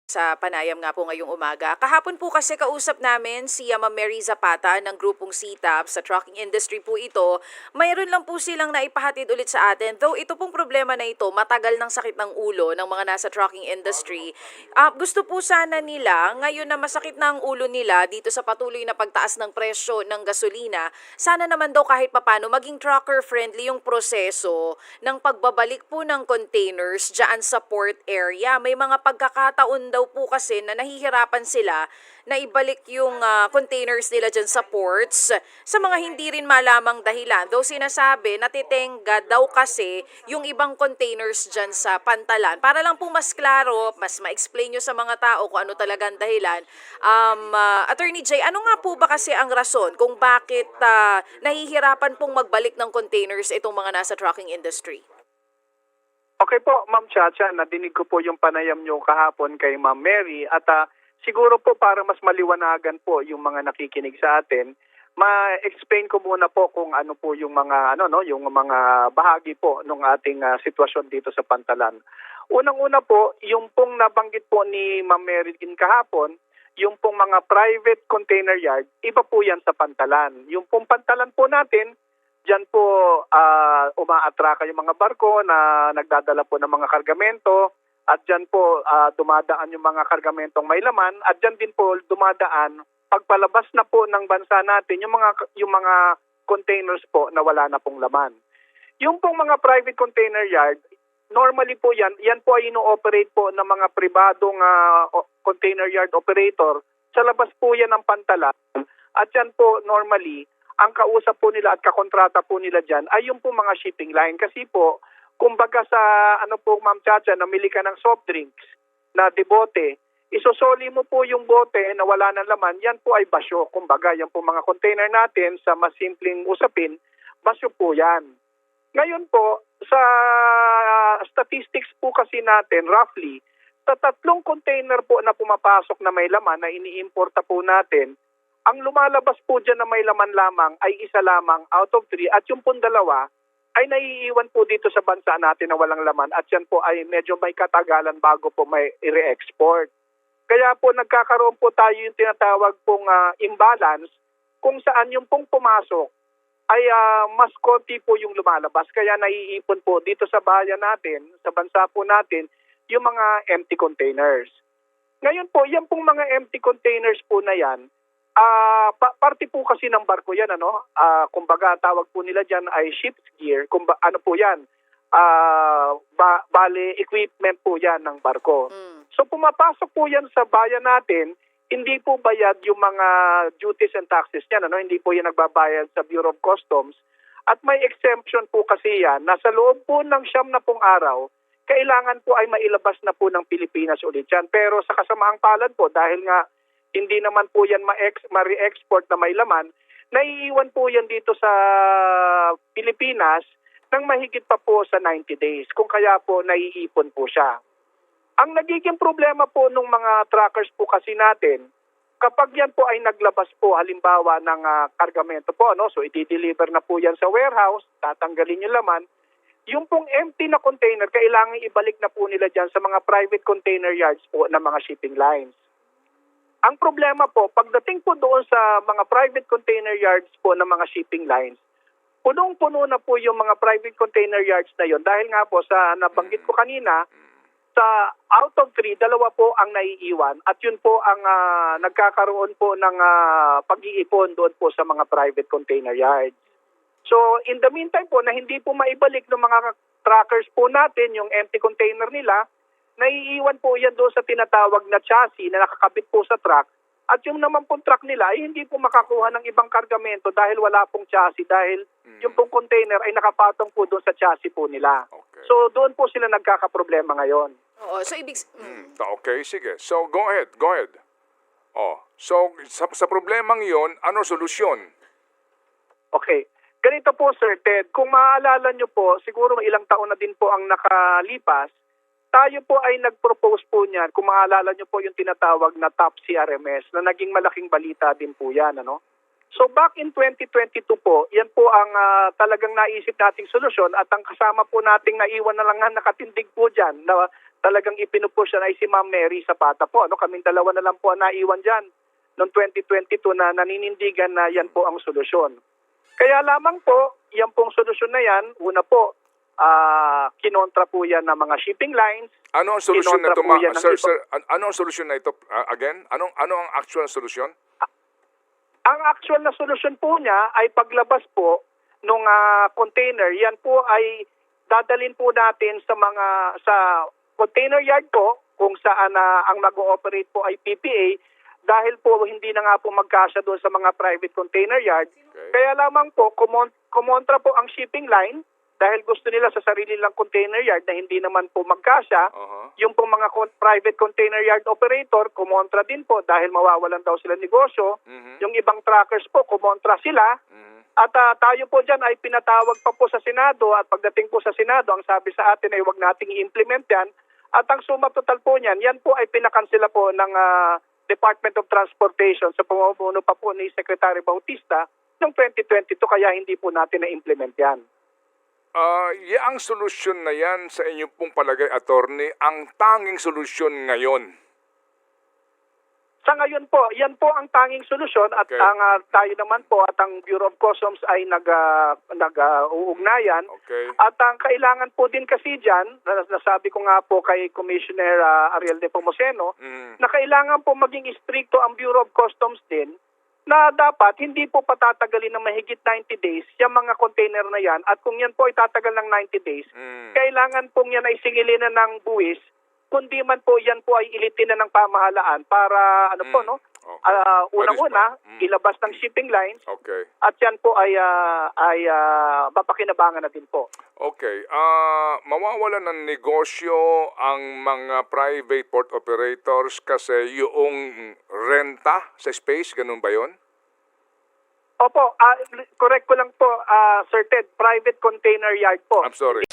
sa panayam nga po ngayong umaga. Kahapon po kasi kausap namin si Ma'am Mary Zapata ng grupong CTAP sa trucking industry po ito. Mayroon lang po silang naipahatid ulit sa atin. Though ito pong problema na ito, matagal ng sakit ng ulo ng mga nasa trucking industry. Gusto po sana nila, ngayon na masakit na ang ulo nila dito sa patuloy na pagtaas ng presyo ng gasolina, sana naman daw kahit papano maging trucker-friendly yung proseso ng pagbabalik po ng containers dyan sa port area. May mga pagkakataon daw po kasi na nahihirapan sila na ibalik yung containers nila dyan sa ports sa mga hindi rin malamang dahilan. Though sinasabi, natitenga daw kasi yung ibang containers dyan sa Pantalan. Para lang po mas klaro, mas ma-explain nyo sa mga tao kung ano talagang dahilan. Attorney Jay, ano nga po ba kasi ang rason kung bakit nahihirapan pong magbalik ng containers itong mga nasa trucking industry? Okay po, Ma'am Chacha, nadinig ko po yung panayam nyo kahapon kay Ma'am Mary at siguro po para mas maliwanagan po yung mga nakikinig sa atin, ma-explain ko muna po kung ano po yung mga yung mga bahagi po ng ating sitwasyon dito sa Pantalan. Unang-una po, yung pong nabanggit po ni Ma'am Mary kahapon, yung pong mga private container yard, iba po yan sa Pantalan. Yung pong Pantalan po natin, diyan po umaatraka yung mga barko na nagdadala po ng mga kargamento at diyan po dumadaan yung mga kargamentong may laman at diyan din po dumadaan pagpalabas na po ng bansa natin yung mga containers po na wala na pong laman. Yung pong mga private container yard, normally po yan po ay ino-operate po ng mga pribadong container yard operator. Sa labas po yan ng Pantalan at yan po normally ang kausap po nila at kakontrata po nila dyan ay yung po mga shipping line. Kasi po, kumbaga sa Ma'am Chacha, namili ka ng soft drinks na debote, isosoli mo po yung bote na wala ng laman, yan po ay basyo. Kumbaga, yan po mga container natin sa mas simpleng usapin, basyo po yan. Ngayon po, sa statistics po kasi natin, roughly, sa 3 container po na pumapasok na may laman na iniimporta po natin, ang lumalabas po dyan na may laman lamang ay isa lamang out of 3 at yung pong 2 ay naiiwan po dito sa bansa natin na walang laman at yan po ay medyo may katagalan bago po may i-re-export. Kaya po nagkakaroon po tayo yung tinatawag pong imbalance kung saan yung pong pumasok ay mas konti po yung lumalabas. Kaya naiipon po dito sa bayan natin, sa bansa po natin, yung mga empty containers. Ngayon po, yan pong mga empty containers po na yan, parte po kasi ng barko yan, kumbaga tawag po nila dyan ay ship's gear, ano po yan, bale equipment po yan ng barko. So pumapasok po yan sa bayan natin, hindi po bayad yung mga duties and taxes niyan, hindi po yan nagbabayad sa Bureau of Customs at may exemption po kasi yan na sa loob po ng 90 araw, kailangan po ay mailabas na po ng Pilipinas ulit yan. Pero sa kasamaang palad po, dahil nga hindi naman po yan ma-re-export na may laman, naiiwan po yan dito sa Pilipinas nang mahigit pa po sa 90 days, kung kaya po naiipon po siya. Ang nagiging problema po ng mga truckers po kasi natin, kapag yan po ay naglabas po halimbawa ng kargamento po, so i-deliver na po yan sa warehouse, tatanggalin yung laman, yung pong empty na container, kailangan ibalik na po nila dyan sa mga private container yards po ng mga shipping lines. Ang problema po, pagdating po doon sa mga private container yards po ng mga shipping lines, punong-puno na po yung mga private container yards na yon dahil nga po sa nabanggit ko kanina, sa out of 3, 2 po ang naiiwan at yun po ang nagkakaroon po ng pag-iipon doon po sa mga private container yards. So in the meantime po na hindi po maibalik ng mga truckers po natin yung empty container nila, naiiwan po yan doon sa tinatawag na chassis na nakakabit po sa truck at yung naman pong truck nila ay hindi po makakuha ng ibang kargamento dahil wala pong chassis dahil yung pong container ay nakapatong po doon sa chassis po nila. Okay. So doon po sila nagkakaproblema ngayon. Oo, so Okay, sige. So, go ahead. So, sa problemang yon, ano solusyon? Okay. Ganito po Sir Ted, kung maaalala nyo po, siguro ilang taon na din po ang nakalipas, tayo po ay nag-propose po niyan, kung maalala nyo po yung tinatawag na TOP CRMS, na naging malaking balita din po yan, So back in 2022 po, yan po ang talagang naisip nating solusyon at ang kasama po nating naiwan na lang nakatindig po dyan na talagang ipinupush ay si Ma'am Mary Zapata po. Kaming dalawa na lang po ang naiwan dyan noong 2022 na naninindigan na yan po ang solusyon. Kaya lamang po, yan pong solusyon na yan, una po, kinontra po yan ng mga shipping lines. Ano ang solusyon na ito, Kinontra po yan ng sir, iba- sir, ano ang solusyon na ito? Again, ano ang actual solusyon? Ang actual na solusyon po niya ay paglabas po nung container. Yan po ay dadalhin po natin sa container yard po kung saan ang mag-ooperate po ay PPA dahil po hindi na nga po magkasya doon sa mga private container yard. Okay. Kaya lamang po kumontra po ang shipping line dahil gusto nila sa sarili lang container yard na hindi naman po magkasya. Yung pong mga private container yard operator, kumontra din po dahil mawawalan daw sila negosyo. Yung ibang truckers po, kumontra sila. At tayo po dyan ay pinatawag pa po sa Senado at pagdating po sa Senado, ang sabi sa atin ay huwag nating i-implement yan. At ang suma total po niyan, yan po ay pinakansela po ng Department of Transportation sa pamumuno pa po ni Secretary Bautista noong 2022 kaya hindi po natin na-implement yan. Ang solusyon na yan sa inyong pong palagay, attorney, ang tanging solusyon ngayon. Sa ngayon po, yan po ang tanging solusyon at Okay. ang tayo naman po at ang Bureau of Customs ay nag-uugnayan. Okay. At ang kailangan po din kasi dyan, nasabi ko nga po kay Commissioner Ariel de Pomoceno, na kailangan po maging stricto ang Bureau of Customs din na dapat hindi po patatagalin ng mahigit 90 days yung mga container na yan. At kung yan po ay tatagal ng 90 days, kailangan pong yan ay singilin na ng buwis, kundi man po yan po ay ilitin na ng pamahalaan para unang-una, ilabas ng shipping lines Okay. at yan po ay mapakinabangan na din po. Okay. Mawawalan ng negosyo ang mga private port operators kasi yung renta sa space, ganun ba yun? Opo, correct ko lang po, Sir Ted, private container yard po. I'm sorry.